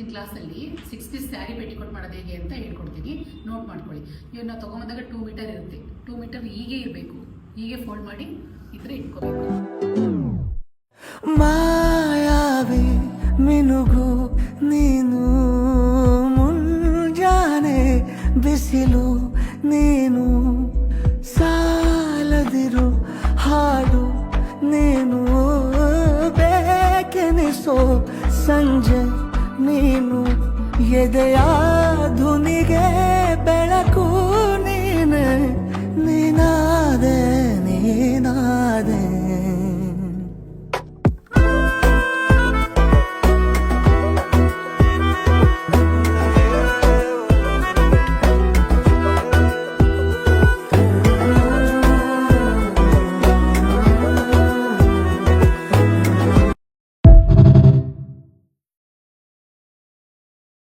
ಕ್ಲಾಸಲ್ಲಿ 6 piece sari petticoat ಮಾಡೋದು ಹೇಗೆ ಅಂತ ಹೇಳ್ಕೊಡ್ತೀನಿ, ನೋಟ್ ಮಾಡ್ಕೊಳ್ಳಿ. ಇವನ್ನ ತೊಗೊಂಬಂದಾಗ 2 ಮೀಟರ್ ಇರುತ್ತೆ. 2 ಮೀಟರ್ ಹೀಗೆ ಇರಬೇಕು, ಹೀಗೆ ಫೋಲ್ಡ್ ಮಾಡಿ ಈ ಥರ ಇಟ್ಕೋಬೇಕು. ಮಾಯಾವಿ ಮಿನುಗು ನೀನು, ಮುಂಜಾನೆ ಬಿಸಿಲು ನೀನು, ಸಾಲದಿರು ಹಾಡು ನೀನು, ಬೇಕೆನಿಸೋ ಸಂಜೆ ನೀನು, ಎದೆಯ ಧುನಿಗೆ ಬೆಳಕು ನೀನೆ.